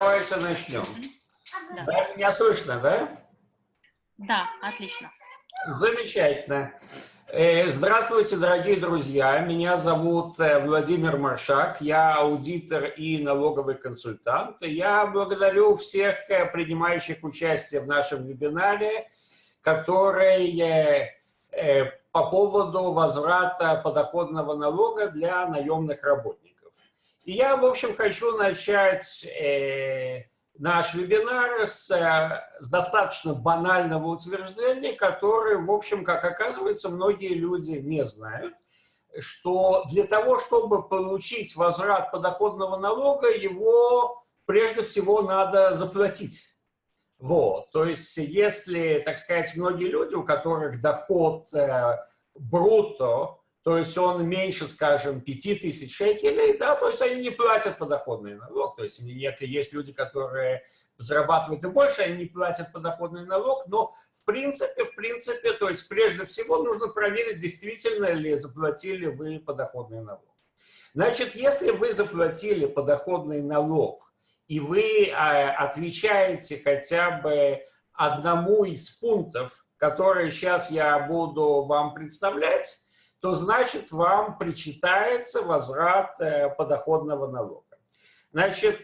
Давайте начнем. Да. Да, меня слышно, да? Да, отлично. Замечательно. Здравствуйте, дорогие друзья. Меня зовут Владимир Маршак. Я аудитор и налоговый консультант. Я благодарю всех принимающих участие в нашем вебинаре, который по поводу возврата подоходного налога для наемных работников. И я, в общем, хочу начать наш вебинар с достаточно банального утверждения, которое, в общем, как оказывается, многие люди не знают, что для того, чтобы получить возврат подоходного налога, его прежде всего надо заплатить. Вот, то есть, если, так сказать, многие люди, у которых доход брутто, то есть он меньше, скажем, 5000 шекелей, да, то есть они не платят подоходный налог, то есть есть люди, которые зарабатывают и больше, они не платят подоходный налог, но в принципе, то есть прежде всего нужно проверить, действительно ли заплатили вы подоходный налог. Значит, если вы заплатили подоходный налог, и вы отвечаете хотя бы одному из пунктов, которые сейчас я буду вам представлять, то значит вам причитается возврат подоходного налога. Значит,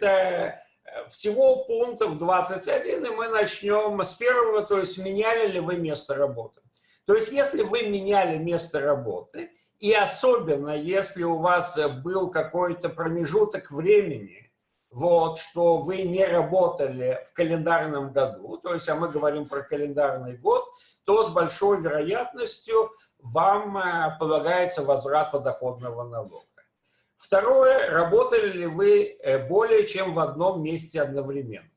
всего пунктов 21, и мы начнем с первого, то есть меняли ли вы место работы. То есть если вы меняли место работы, и особенно если у вас был какой-то промежуток времени, вот, что вы не работали в календарном году, то есть, а мы говорим про календарный год, то с большой вероятностью вам полагается возврат подоходного налога. Второе, работали ли вы более чем в одном месте одновременно.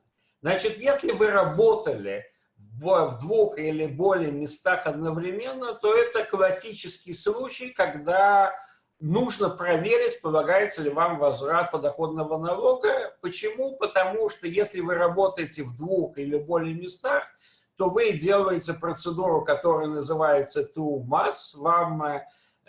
Значит, если вы работали в двух или более местах одновременно, то это классический случай, когда нужно проверить, полагается ли вам возврат подоходного налога. Почему? Потому что если вы работаете в двух или более местах, то вы делаете процедуру, которая называется ТУМАС. Вам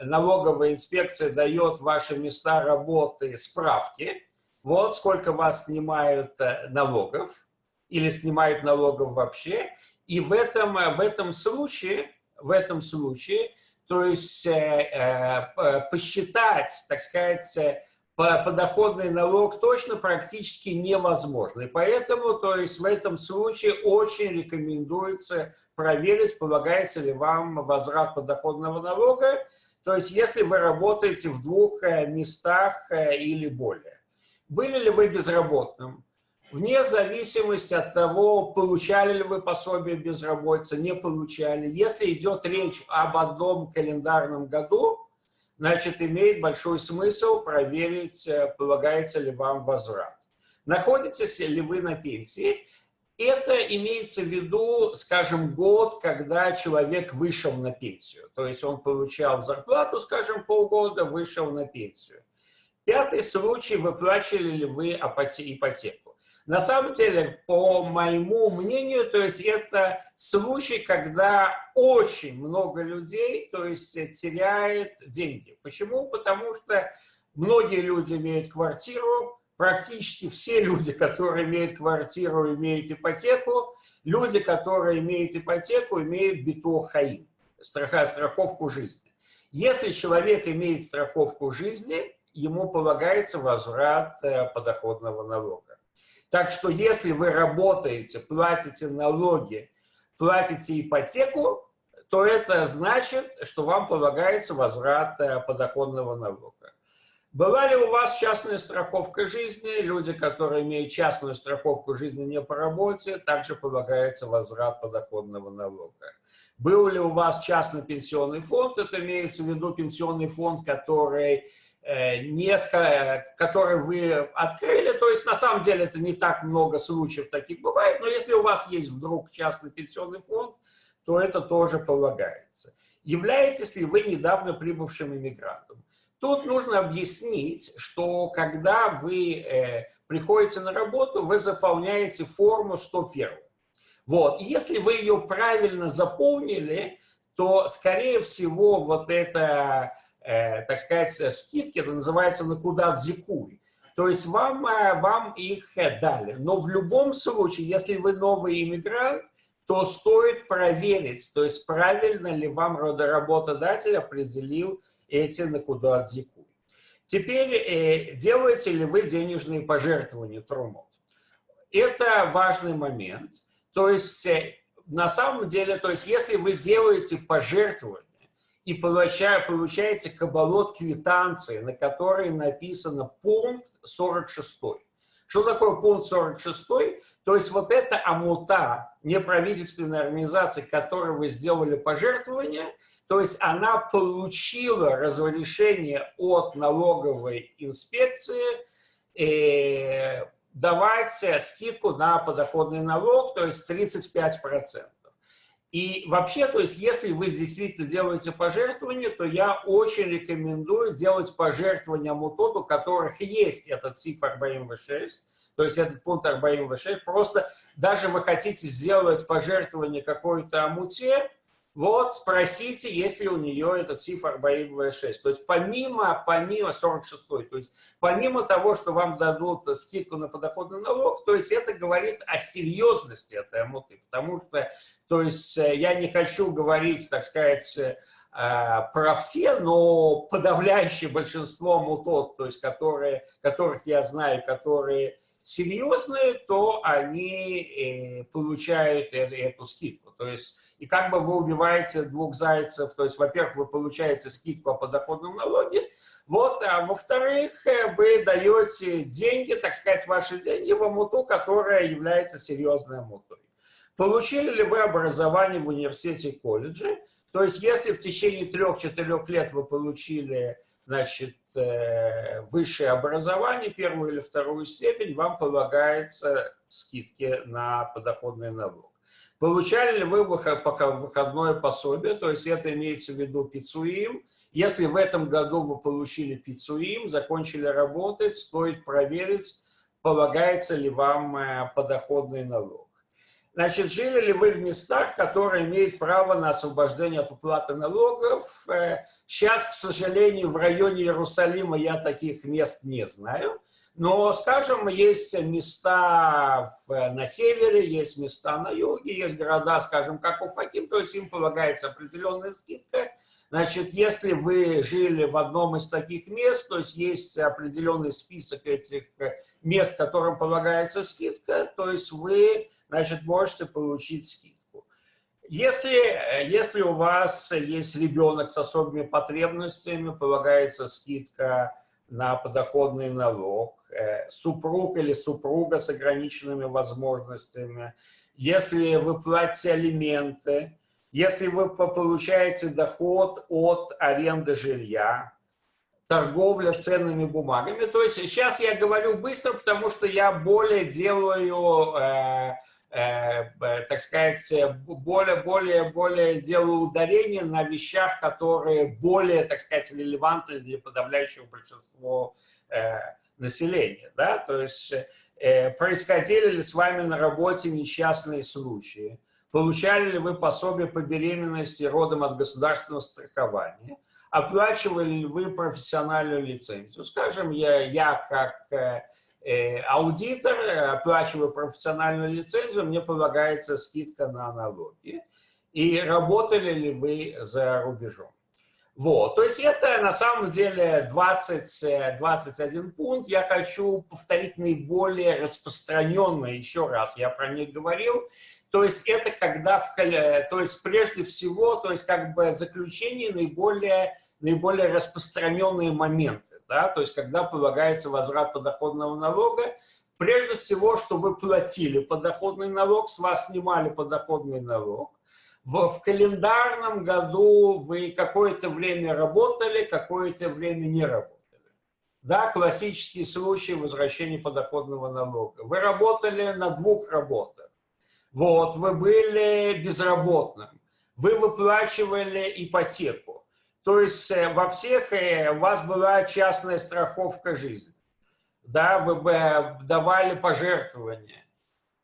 налоговая инспекция дает ваши места работы справки. Вот сколько вас снимают налогов или снимают налогов вообще. И в этом случае, то есть посчитать, так сказать, подоходный налог точно практически невозможно. И поэтому, то есть в этом случае очень рекомендуется проверить, полагается ли вам возврат подоходного налога, то есть если вы работаете в двух местах или более. Были ли вы безработным? Вне зависимости от того, получали ли вы пособие безработицы, не получали. Если идет речь об одном календарном году, значит, имеет большой смысл проверить, полагается ли вам возврат. Находитесь ли вы на пенсии? Это имеется в виду, скажем, год, когда человек вышел на пенсию. То есть он получал зарплату, скажем, полгода, вышел на пенсию. Пятый случай, выплачивали ли вы ипотеку. На самом деле, по моему мнению, то есть это случай, когда очень много людей, то есть теряет деньги. Почему? Потому что многие люди имеют квартиру, практически все люди, которые имеют квартиру, имеют ипотеку. Люди, которые имеют ипотеку, имеют битуах хаим, страховку жизни. Если человек имеет страховку жизни, ему полагается возврат подоходного налога. Так что если вы работаете, платите налоги, платите ипотеку, то это значит, что вам полагается возврат подоходного налога. Была ли у вас частная страховка жизни? Люди, которые имеют частную страховку жизни не по работе, также полагается возврат подоходного налога. Был ли у вас частный пенсионный фонд? Это имеется в виду пенсионный фонд, который вы открыли, то есть на самом деле это не так много случаев таких бывает, но если у вас есть вдруг частный пенсионный фонд, то это тоже полагается. Являетесь ли вы недавно прибывшим иммигрантом? Тут нужно объяснить, что когда вы приходите на работу, вы заполняете форму 101. Вот. И если вы ее правильно заполнили, то, скорее всего, вот это так сказать, скидки, это называется накудат зикуй. То есть вам их дали. Но в любом случае, если вы новый иммигрант, то стоит проверить, то есть правильно ли вам работодатель определил эти накудот-зикуй. Теперь, делаете ли вы денежные пожертвования Трумот? Это важный момент. То есть, на самом деле, то есть, если вы делаете пожертвования и получаете кабалот квитанции, на которой написано пункт 46. Что такое пункт 46? То есть вот эта амута, неправительственная организация, которой вы сделали пожертвование, то есть она получила разрешение от налоговой инспекции давать скидку на подоходный налог, то есть 35%. И вообще, то есть, если вы действительно делаете пожертвования, то я очень рекомендую делать пожертвования амутот, у которых есть этот СИФ 46, то есть этот пункт 46. Просто даже вы хотите сделать пожертвование какой-то амуте, вот спросите, есть ли у нее этот СИФ 46. То есть помимо 46, то есть помимо того, что вам дадут скидку на подоходный налог, то есть это говорит о серьезности этой амуты. Потому что, то есть я не хочу говорить, так сказать, про все, но подавляющее большинство амутот, то есть которых я знаю, которые серьезные, то они получают эту скидку. То есть, и как бы вы убиваете двух зайцев, то есть, во-первых, вы получаете скидку по подоходному налоге, вот, а во-вторых, вы даете деньги, так сказать, ваши деньги в амуту, которая является серьезной амутой. Получили ли вы образование в университете и колледже? То есть, если в течение 3-4 лет вы получили, значит, высшее образование, первую или вторую степень, вам полагается скидки на подоходный налог. Получали ли вы выходное пособие, то есть это имеется в виду пицуим. Если в этом году вы получили пицуим, закончили работать, стоит проверить, полагается ли вам подоходный налог. Значит, жили ли вы в местах, которые имеют право на освобождение от уплаты налогов? Сейчас, к сожалению, в районе Иерусалима я таких мест не знаю. Но, скажем, есть места на севере, есть места на юге, есть города, скажем, как Уфаким, то есть им полагается определенная скидка. Значит, если вы жили в одном из таких мест, то есть есть определенный список этих мест, которым полагается скидка, то есть вы, значит, можете получить скидку. Если у вас есть ребенок с особыми потребностями, полагается скидка на подоходный налог, супруг или супруга с ограниченными возможностями, если вы платите алименты, если вы получаете доход от аренды жилья, торговля ценными бумагами. То есть сейчас я говорю быстро, потому что я более делаю, так сказать, более делаю ударение на вещах, которые более, так сказать, релевантны для подавляющего большинства населения. Да? То есть происходили ли с вами на работе несчастные случаи? Получали ли вы пособие по беременности родом от государственного страхования? Оплачивали ли вы профессиональную лицензию? Скажем, я как аудитор оплачиваю профессиональную лицензию, мне полагается скидка на налоги. И работали ли вы за рубежом? Вот, то есть это на самом деле 21 пункт. Я хочу повторить наиболее распространенные, еще раз, я про них говорил. То есть это когда, то есть прежде всего, то есть как бы заключение наиболее распространенные моменты, да, то есть когда полагается возврат подоходного налога, прежде всего, что вы платили подоходный налог, с вас снимали подоходный налог, в календарном году вы какое-то время работали, какое-то время не работали. Да, классический случай возвращения подоходного налога. Вы работали на 2 работах. Вот, вы были безработным, вы выплачивали ипотеку. То есть во всех у вас была частная страховка жизни. Да, вы давали пожертвования.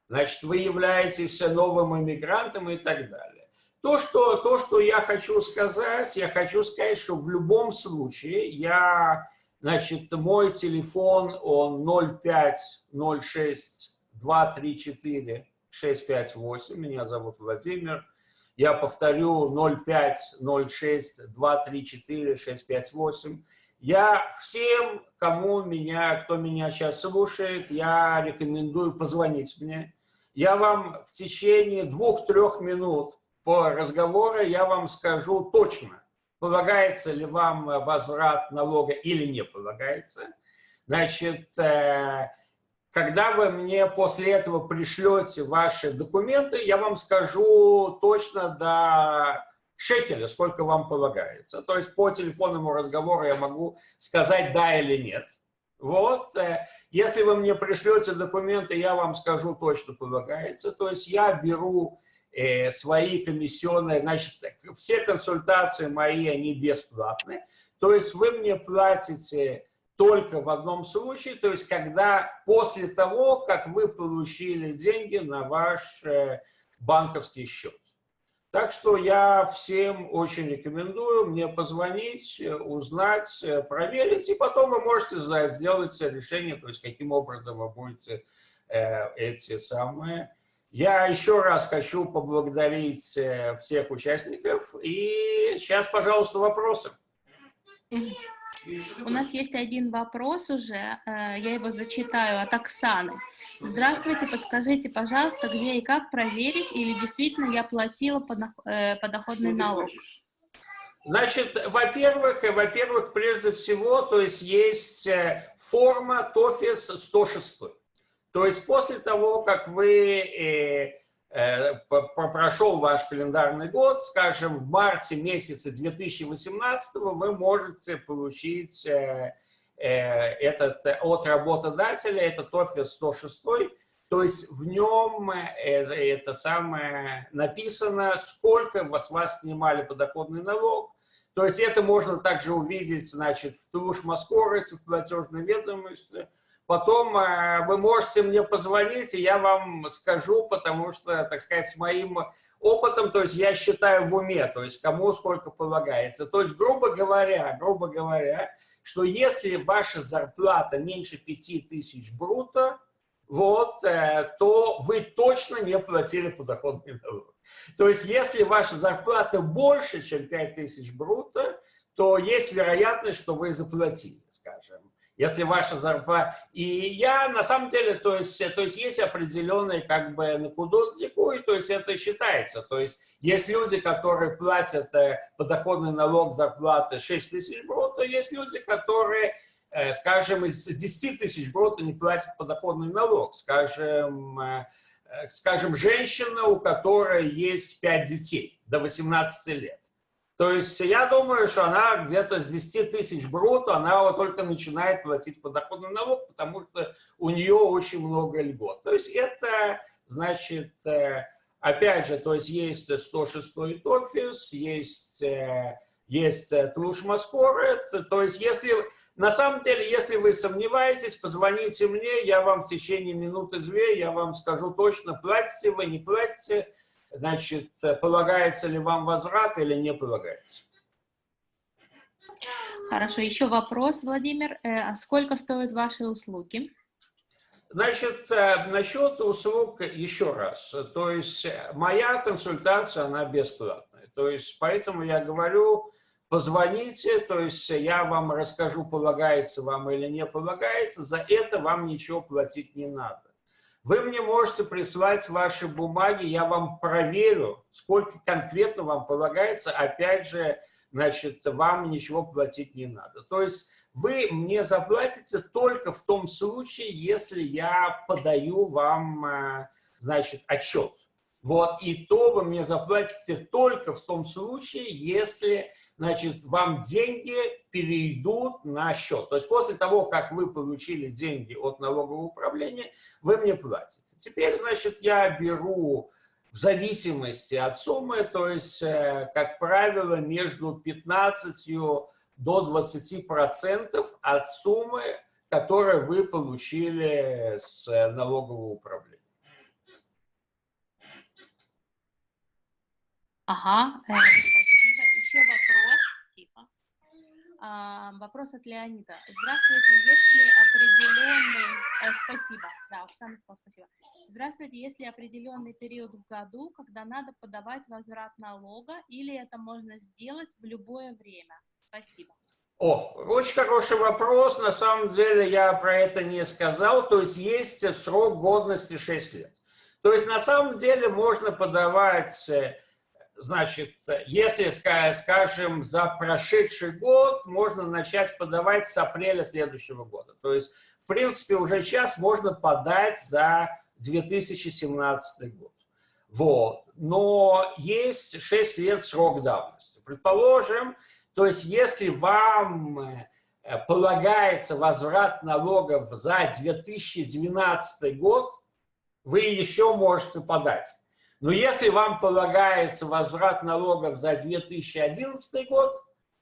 Значит, вы являетесь новым иммигрантом и так далее. То, что я хочу сказать, что в любом случае я Значит, мой телефон, он 0506-234-658. Меня зовут Владимир. Я повторю, 0506-234-658. Я всем, кто меня сейчас слушает, я рекомендую позвонить мне. Я вам в течение 2-3 минут по разговору я вам скажу точно, полагается ли вам возврат налога или не полагается. Значит, когда вы мне после этого пришлете ваши документы, я вам скажу точно до шекеля, сколько вам полагается. То есть по телефонному разговору я могу сказать да или нет. Вот. Если вы мне пришлете документы, я вам скажу точно полагается. То есть я беру свои комиссионные, значит, все консультации мои, они бесплатны. То есть вы мне платите только в одном случае, то есть когда после того, как вы получили деньги на ваш банковский счет. Так что я всем очень рекомендую мне позвонить, узнать, проверить, и потом вы можете сделать решение, то есть каким образом вы будете эти самые. Я еще раз хочу поблагодарить всех участников, и сейчас, пожалуйста, вопросы. У нас есть один вопрос уже, я его зачитаю от Оксаны. Здравствуйте, подскажите, пожалуйста, где и как проверить, или действительно я платила подоходный налог? Значит, во-первых, прежде всего, то есть есть форма ТОФИС 106. То есть после того, как вы прошел ваш календарный год, скажем, в марте месяце 2018 вы можете получить от работодателя, это ТОФИС 106, то есть в нем это самое написано, сколько с вас снимали подоходный налог. То есть это можно также увидеть, значит, в Тлуш-Маскорете, в платежной ведомости. Потом вы можете мне позвонить, и я вам скажу, потому что, так сказать, с моим опытом, то есть я считаю в уме, то есть кому сколько полагается. То есть, грубо говоря, что если ваша зарплата меньше 5000 бруто, вот, то вы точно не платили подоходный налог. То есть, если ваша зарплата больше, чем 5000 бруто, то есть вероятность, что вы заплатили, скажем. Если ваша зарплата... И я, на самом деле, то есть есть определенные, как бы, накудот зикуй, то есть это считается. То есть есть люди, которые платят подоходный налог зарплаты 6000 бруто, есть люди, которые, скажем, из 10 тысяч бруто не платят подоходный налог. Скажем, женщина, у которой есть 5 детей до 18 лет. То есть я думаю, что она где-то с 10 тысяч бруто, она вот только начинает платить подоходный налог, потому что у нее очень много льгот. То есть это, значит, опять же, то есть есть 106-й ТОФИС, есть Тлуш-Маскорет. То есть если, на самом деле, если вы сомневаетесь, позвоните мне, я вам в течение минуты-две, я вам скажу точно, платите вы, не платите. Значит, полагается ли вам возврат или не полагается? Хорошо, еще вопрос, Владимир. А сколько стоят ваши услуги? Значит, насчет услуг еще раз. То есть моя консультация, она бесплатная. То есть поэтому я говорю, позвоните, то есть я вам расскажу, полагается вам или не полагается. За это вам ничего платить не надо. Вы мне можете прислать ваши бумаги, я вам проверю, сколько конкретно вам полагается. Опять же, значит, вам ничего платить не надо. То есть вы мне заплатите только в том случае, если я подаю вам, значит, отчет. Вот, и то вы мне заплатите только в том случае, если, значит, вам деньги перейдут на счет. То есть после того, как вы получили деньги от налогового управления, вы мне платите. Теперь, значит, я беру в зависимости от суммы, то есть, как правило, между 15 до 20% от суммы, которую вы получили с налогового управления. Ага, спасибо. Еще вопрос, типа. Вопрос от Леонида. Здравствуйте, если определенный... спасибо. Да, Оксана сказала спасибо. Здравствуйте, есть ли определенный период в году, когда надо подавать возврат налога, или это можно сделать в любое время? Спасибо. Очень хороший вопрос. На самом деле я про это не сказал. То есть есть срок годности 6 лет. То есть на самом деле можно подавать... Значит, если, скажем, за прошедший год можно начать подавать с апреля следующего года. То есть, в принципе, уже сейчас можно подать за 2017 год. Вот. Но есть 6 лет срок давности. Предположим, то есть, если вам полагается возврат налогов за 2012 год, вы еще можете подать. Но если вам полагается возврат налогов за 2011 год,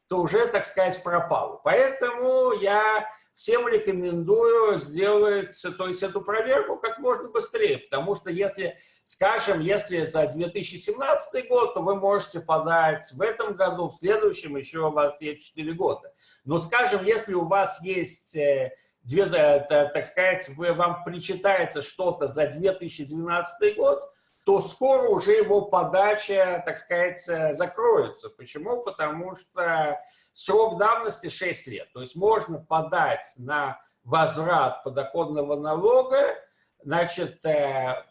то уже, так сказать, пропало. Поэтому я всем рекомендую сделать, то есть, эту проверку как можно быстрее. Потому что если, скажем, если за 2017 год, то вы можете подать в этом году, в следующем еще у вас есть 4 года. Но, скажем, если у вас есть... так сказать, вам причитается что-то за 2012 год, то скоро уже его подача, так сказать, закроется. Почему? Потому что срок давности 6 лет. То есть можно подать на возврат подоходного налога, значит, это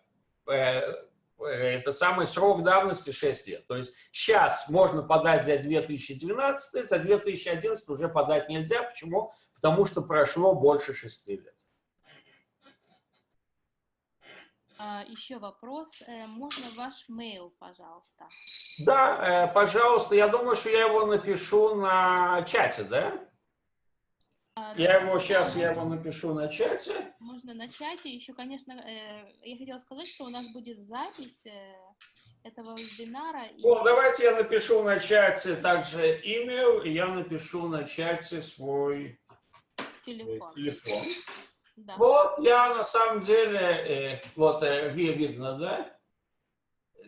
самый срок давности 6 лет. То есть сейчас можно подать за 2012, за 2011 уже подать нельзя. Почему? Потому что прошло больше 6 лет. Еще вопрос. Можно ваш mail, пожалуйста? Да, пожалуйста. Я думаю, что я его напишу на чате, да? Я его напишу на чате. Можно на чате. Еще, конечно, я хотела сказать, что у нас будет запись этого вебинара. Давайте я напишу на чате также имейл, и я напишу на чате свой телефон. Да. Вот, я на самом деле, видно, да?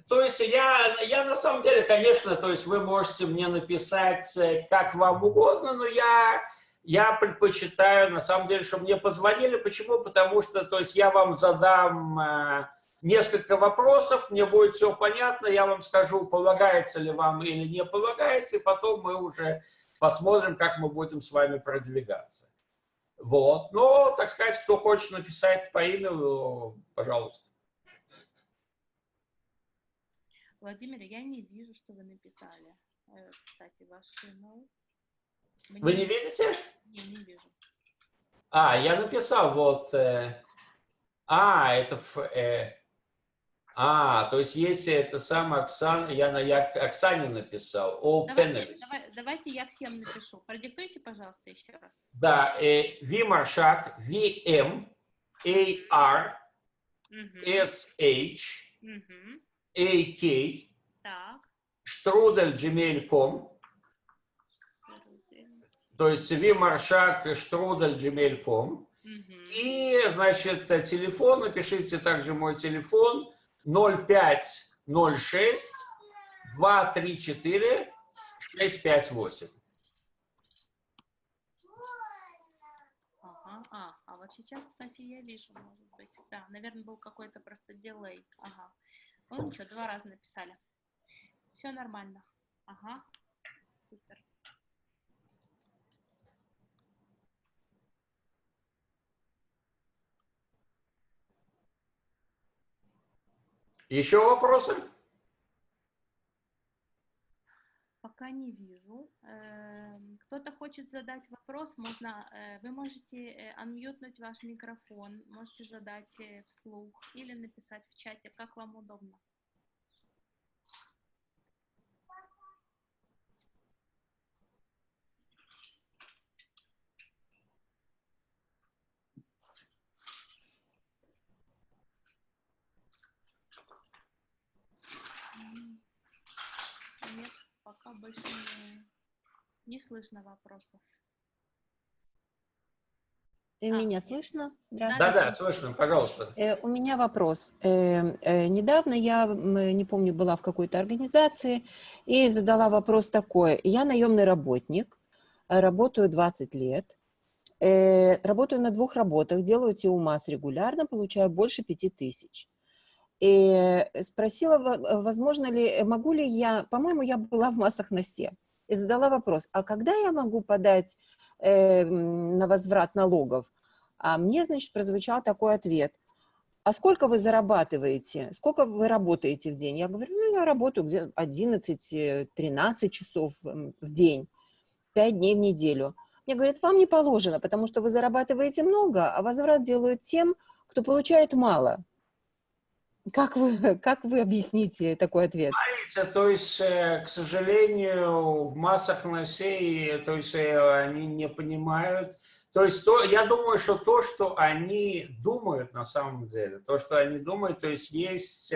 То есть я на самом деле, конечно, то есть вы можете мне написать как вам угодно, но я предпочитаю, на самом деле, чтобы мне позвонили. Почему? Потому что, то есть я вам задам несколько вопросов, мне будет все понятно, я вам скажу, полагается ли вам или не полагается, и потом мы уже посмотрим, как мы будем с вами продвигаться. Вот. Но, так сказать, кто хочет написать по имени, пожалуйста. Владимир, я не вижу, что вы написали. Кстати, ваш email. Вы не видите? Я не вижу. Я написал, вот. То есть если это сам Оксана, я Оксане написал. Давайте я всем напишу. Продиктуйте, пожалуйста, еще раз. Да, Вимаршак, VMARSH, @gmail.com. То есть Вимаршак, @gmail.com. И, значит, телефон, напишите также мой телефон 0506 234 658. Вот сейчас, кстати, я вижу, может быть. Да, наверное, был какой-то просто дилей. Ага. Ну ничего, 2 раза написали. Все нормально. Ага. Супер. Еще вопросы? Пока не вижу. Кто-то хочет задать вопрос, вы можете анмьютнуть ваш микрофон, можете задать вслух или написать в чате, как вам удобно. Нет, пока больше не слышно вопросов. Меня слышно? Да, слышно, пожалуйста. У меня вопрос. Недавно я, не помню, была в какой-то организации и задала вопрос такой. Я наемный работник, работаю 20 лет, работаю на 2 работах, делаю ТИУ-МАС регулярно, получаю больше 5000. И спросила, возможно ли, могу ли я, по-моему, я была в Масахнасе, и задала вопрос, а когда я могу подать на возврат налогов? А мне, значит, прозвучал такой ответ. А сколько вы зарабатываете? Сколько вы работаете в день? Я говорю, ну, я работаю где-то 11-13 часов в день, 5 дней в неделю. Мне говорят, вам не положено, потому что вы зарабатываете много, а возврат делают тем, кто получает мало. Как вы объясните такой ответ? Смотрите, то есть, к сожалению, в массах носей, то есть, они не понимают. То есть, я думаю, что то, что они думают на самом деле, то, что они думают, то есть, есть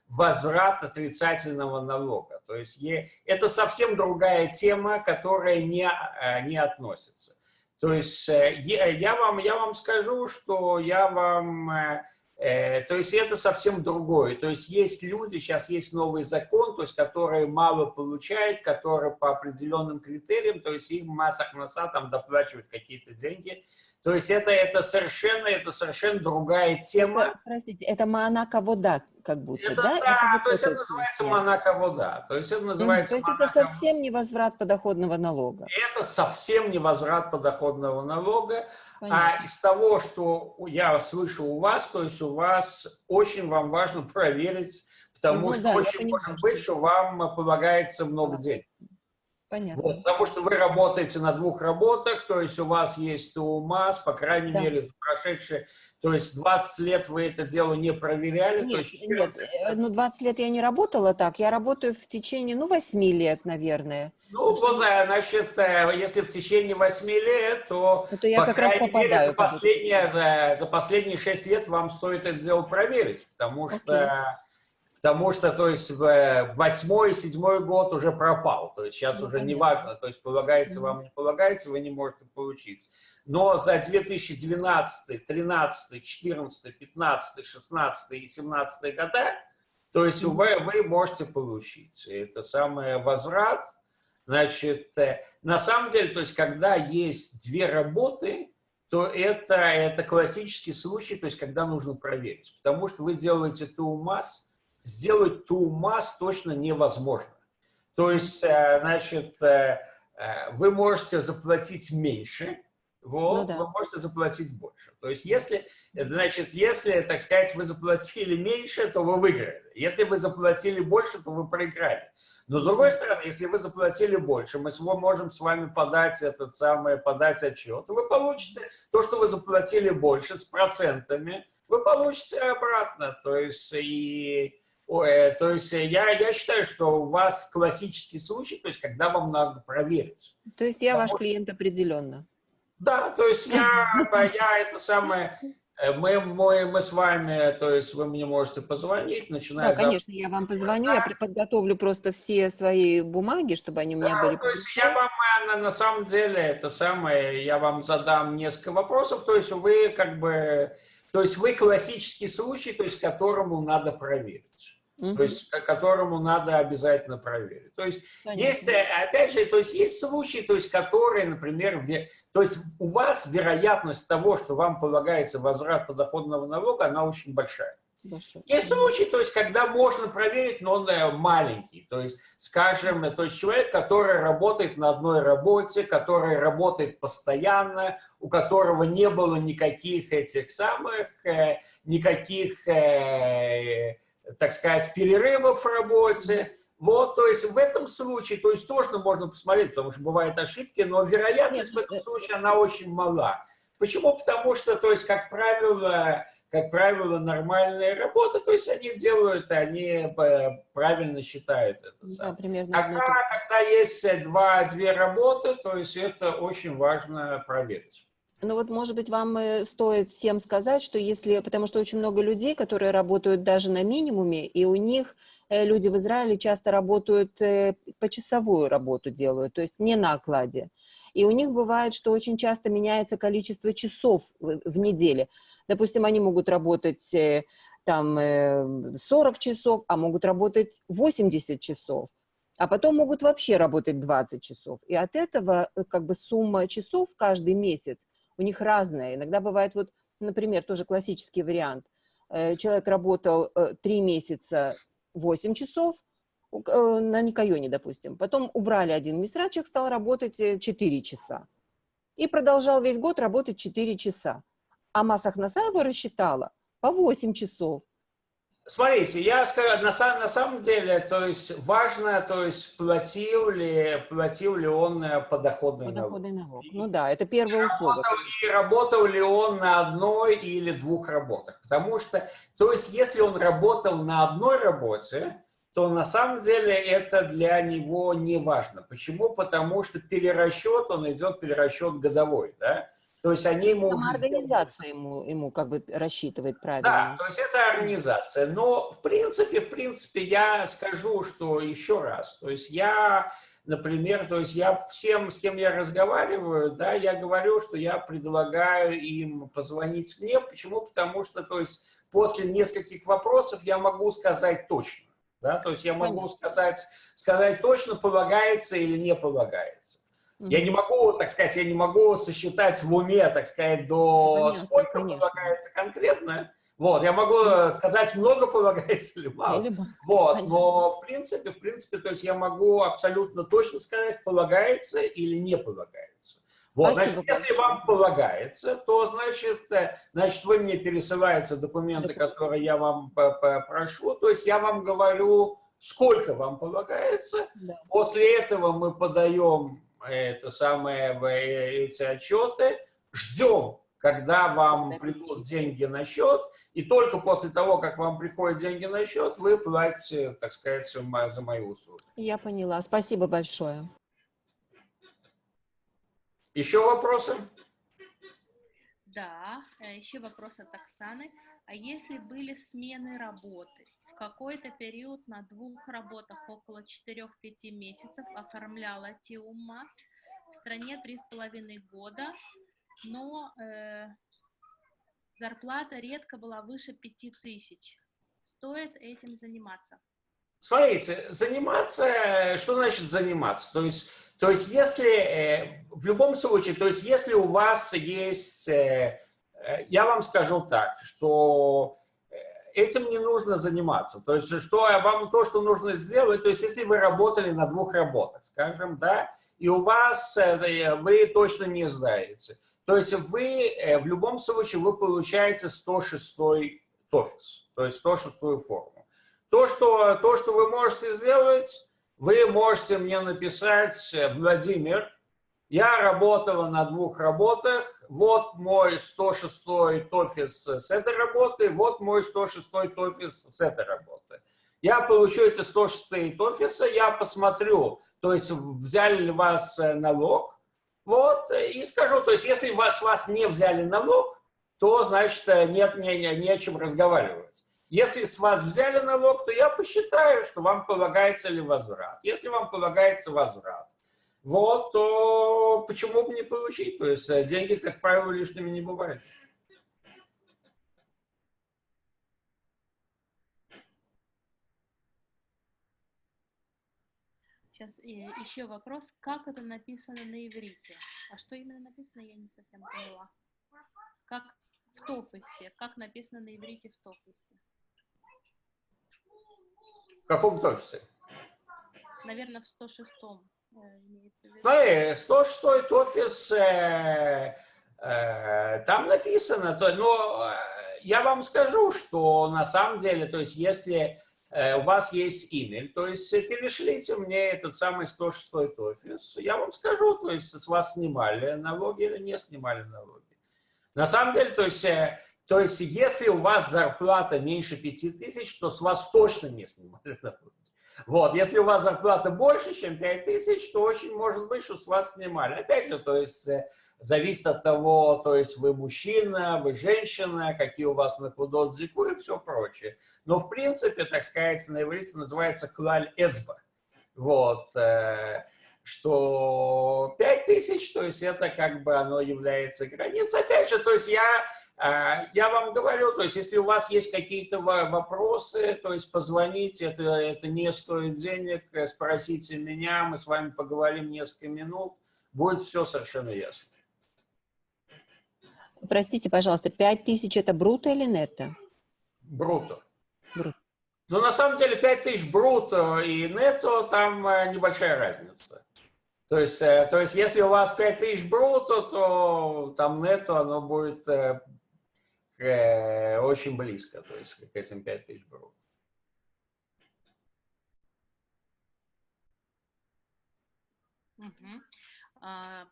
возврат отрицательного налога. То есть, это совсем другая тема, которая не относится. То есть, я вам скажу, что то есть это совсем другое. То есть есть люди, сейчас есть новый закон, то есть которые мало получают, которые по определенным критериям, то есть им Масахнаса там доплачивают какие-то деньги. То есть это совершенно другая тема. Простите, это Маанак-Авода, как будто, Это, да? да, Вот то есть это эта называется песня. Маанак-Авода. То есть это называется То есть это совсем не возврат подоходного налога. Это совсем не возврат подоходного налога. Понятно. А из того, что я слышу у вас, то есть у вас очень вам важно проверить, потому Ну что да, я очень понимаю, может быть, что вам полагается много денег. Понятно. Вот, потому что вы работаете на 2 работах, то есть у вас есть ТУМАС, по крайней Да. мере, за прошедшие, то есть 20 лет вы это дело не проверяли. Нет, то есть 14 ну 20 лет я не работала так, я работаю в течение, 8 лет, наверное. Ну, вот, значит, если в течение 8 лет, то, Это я по как раз крайней мере, попадаю. за последние 6 лет вам стоит это дело проверить, потому что, то есть, 8-й, 7-й год уже пропал, то есть сейчас Ну, уже не понятно. важно, то есть полагается вам, не полагается, вы не можете получить. Но за 2012, 13, 14, 15, 16 и 17 года, то есть вы можете получить. Это самый возврат. Значит, на самом деле, то есть, когда есть 2 работы, то это классический случай, то есть, когда нужно проверить. Потому что вы делаете ТУМАС, сделать ТУМАС точно невозможно. То есть, значит, вы можете заплатить меньше, вот, да. вы можете заплатить больше. То есть, если, так сказать, вы заплатили меньше, то вы выиграли. Если вы заплатили больше, то вы проиграли. Но, с другой стороны, если вы заплатили больше, мы можем с вами подать отчет, вы получите то, что вы заплатили больше, с процентами, вы получите обратно. То есть, я считаю, что у вас классический случай, то есть, когда вам надо проверить. То есть я ваш клиент определенно. Да, то есть я это самое, мы с вами, то есть вы мне можете позвонить, начиная Да, конечно, я вам позвоню, я подготовлю просто все свои бумаги, чтобы они у меня были. То есть я вам, на самом деле, я вам задам несколько вопросов, то есть вы вы классический случай, то есть которому надо проверить. То есть, которому надо обязательно проверить. То есть, есть, опять же, то есть, есть случаи, то есть, которые, например, то есть, у вас вероятность того, что вам полагается возврат подоходного налога, она очень большая. Есть случаи, то есть, когда можно проверить, но он маленький. То есть, скажем, то есть, человек, который работает на одной работе, который работает постоянно, у которого не было никаких так сказать, перерывов в работе. Вот, то есть в этом случае, то есть тоже можно посмотреть, потому что бывают ошибки, но вероятность в этом случае, она очень мала. Почему? Потому что, то есть, как правило, нормальная работа, то есть они правильно считают это. Да, примерно. Когда есть две работы, то есть это очень важно проверить. Ну вот, может быть, вам стоит всем сказать, что потому что очень много людей, которые работают даже на минимуме, и у них люди в Израиле часто работают, почасовую работу делают, то есть не на окладе. И у них бывает, что очень часто меняется количество часов в неделе. Допустим, они могут работать там 40 часов, а могут работать 80 часов. а потом могут вообще работать 20 часов. И от этого как бы сумма часов каждый месяц у них разная. Иногда бывает, вот, например, тоже классический вариант. Человек работал 3 месяца 8 часов на Никайоне, допустим. Потом убрали один месяц, человек стал работать 4 часа. И продолжал весь год работать 4 часа. А Масахнаса его рассчитала по 8 часов. Смотрите, я скажу, на самом деле, то есть важно, то есть платил ли он подоходный налог. Ну да, это первое условие. И работал ли он на одной или двух работах. Потому что, то есть если он работал на одной работе, то на самом деле это для него не важно. Почему? Потому что перерасчет, он идет перерасчет годовой, да? То есть они ему Сама организация ему как бы рассчитывает правильно. Да, то есть это организация. Но в принципе я скажу, что еще раз, то есть я, например, то есть я всем, с кем я разговариваю, да, я говорю, что я предлагаю им позвонить мне. Почему? Потому что, то есть после нескольких вопросов я могу сказать точно, да, то есть я могу сказать точно, полагается или не полагается. Я не могу, так сказать, я не могу сосчитать в уме, так сказать, до сколько полагается конкретно. Вот, я могу сказать, много полагается или мало. Вот, но в принципе, то есть я могу абсолютно точно сказать, полагается или не полагается. Вот, значит, если вам полагается, то, значит, вы мне пересылаете документы, которые я вам прошу, то есть я вам говорю, сколько вам полагается. Да. После этого мы подаем эти отчеты, ждем, когда вам придут деньги на счет, и только после того, как вам приходят деньги на счет, вы платите, так сказать, за мои услуги. Я поняла. Спасибо большое. Еще вопросы? Да, еще вопрос от Оксаны. А если были смены работы, в какой-то период на двух работах около 4-5 месяцев оформляла ТИУМАС, в стране 3,5 года, но зарплата редко была выше 5000. Стоит этим заниматься? Смотрите, заниматься, что значит заниматься? То есть если, в любом случае, то есть если у вас есть, я вам скажу так, что этим не нужно заниматься. То есть что вам то, что нужно сделать, то есть если вы работали на двух работах, скажем, да, и у вас, вы точно не знаете, то есть вы, в любом случае, вы получаете 106-й ТОФИС, то есть 106-ю форму. То, что вы можете сделать, вы можете мне написать: Владимир, я работала на двух работах, вот мой 106-й ТОФИС с этой работы, вот мой 106-й ТОФИС с этой работы. Я получу эти 106-й ТОФИСа, я посмотрю, то есть взяли ли вас налог, вот, и скажу, то есть если с вас не взяли налог, то, значит, не о чем разговаривать. Если с вас взяли налог, то я посчитаю, что вам полагается ли возврат. Если вам полагается возврат, вот, то почему бы не получить? То есть деньги, как правило, лишними не бывают. Сейчас еще вопрос. Как это написано на иврите? А что именно написано, я не совсем поняла. Как в ТОФИСе? Как написано на иврите в ТОФИСе? В каком ТОФИСе? Наверное, в 106-м. 106-й ТОФИС, там написано, но я вам скажу, что на самом деле, то есть если у вас есть имейл, то есть перешлите мне этот самый 106-й ТОФИС, я вам скажу, то есть с вас снимали налоги или не снимали налоги. На самом деле, то есть если у вас зарплата меньше 5000, то с вас точно не снимали налоги. Вот, если у вас зарплата больше, чем 5000, то очень может быть, что с вас снимали. Опять же, то есть зависит от того, то есть вы мужчина, вы женщина, какие у вас накудот зику и все прочее. Но в принципе, так сказать, на иврите называется клаль эцба. Вот. что 5000, то есть это как бы оно является границей. Опять же, то есть я вам говорю, то есть если у вас есть какие-то вопросы, то есть позвоните, это не стоит денег, спросите меня, мы с вами поговорим несколько минут, будет все совершенно ясно. Простите, пожалуйста, 5000 это бруто или нетто? Бруто. Бруто. Но на самом деле 5000 бруто и нетто, там небольшая разница. То есть если у вас 5000 бруто, то там нетто оно будет очень близко, то есть к этим 5000 бруто.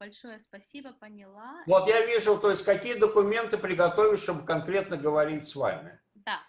Большое спасибо, поняла. Вот я вижу, то есть какие документы приготовить, чтобы конкретно говорить с вами. Да.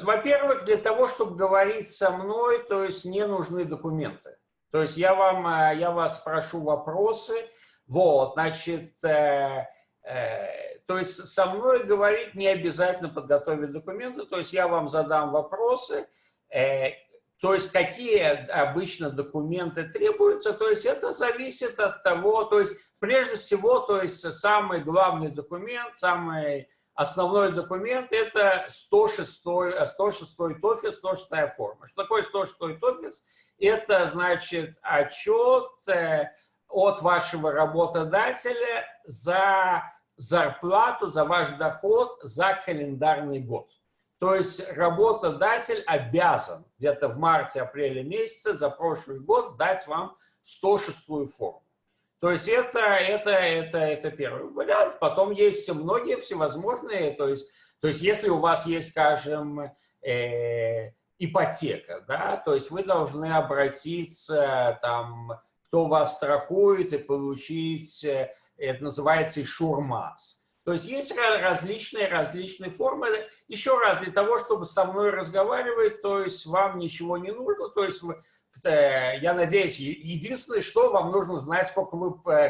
Во-первых, для того, чтобы говорить со мной, то есть не нужны документы. То есть я вас спрошу вопросы, вот, значит, то есть со мной говорить не обязательно подготовить документы, то есть я вам задам вопросы, то есть какие обычно документы требуются, то есть это зависит от того, то есть прежде всего, то есть самый главный документ, самый основной документ – это 106-й ТОФИС, 106-я форма. Что такое 106-й ТОФИС? Это, значит, отчет от вашего работодателя за зарплату, за ваш доход за календарный год. То есть работодатель обязан где-то в марте-апреле месяце за прошлый год дать вам 106-ю форму. То есть это первый вариант. Потом есть многие всевозможные, то есть если у вас есть, скажем, ипотека, да, то есть вы должны обратиться, там, кто вас страхует, и получить, это называется ишур-мас. То есть есть различные формы. Еще раз, для того, чтобы со мной разговаривать, то есть вам ничего не нужно, то есть я надеюсь, единственное, что вам нужно знать,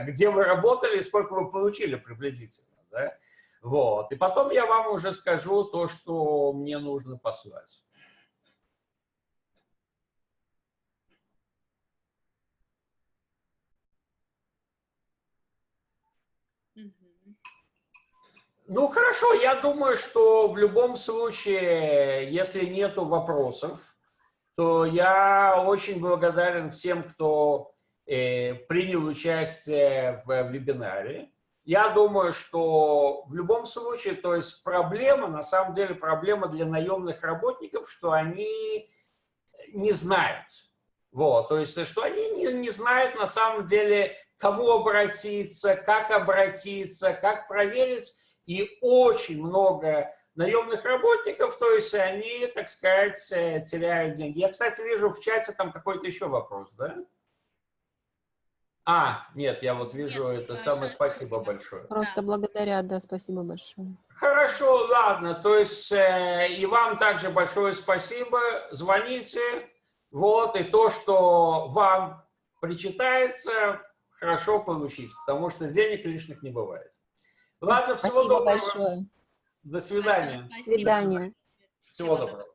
где вы работали и сколько вы получили приблизительно. Да? Вот. И потом я вам уже скажу то, что мне нужно послать. Ну, хорошо, я думаю, что в любом случае, если нету вопросов, то я очень благодарен всем, кто принял участие в вебинаре. Я думаю, что в любом случае, то есть проблема, на самом деле проблема для наемных работников, что они не знают. Вот, то есть, что они не знают на самом деле, кому обратиться, как проверить. И очень много наемных работников, то есть они, так сказать, теряют деньги. Я, кстати, вижу в чате там какой-то еще вопрос, да? Нет, я вот вижу, это самое спасибо большое. Просто благодарят, да, спасибо большое. Хорошо, ладно, то есть и вам также большое спасибо, звоните, вот, и то, что вам причитается, хорошо получить, потому что денег лишних не бывает. Ладно, всего доброго. Большое. До свидания. До свидания. Всего доброго.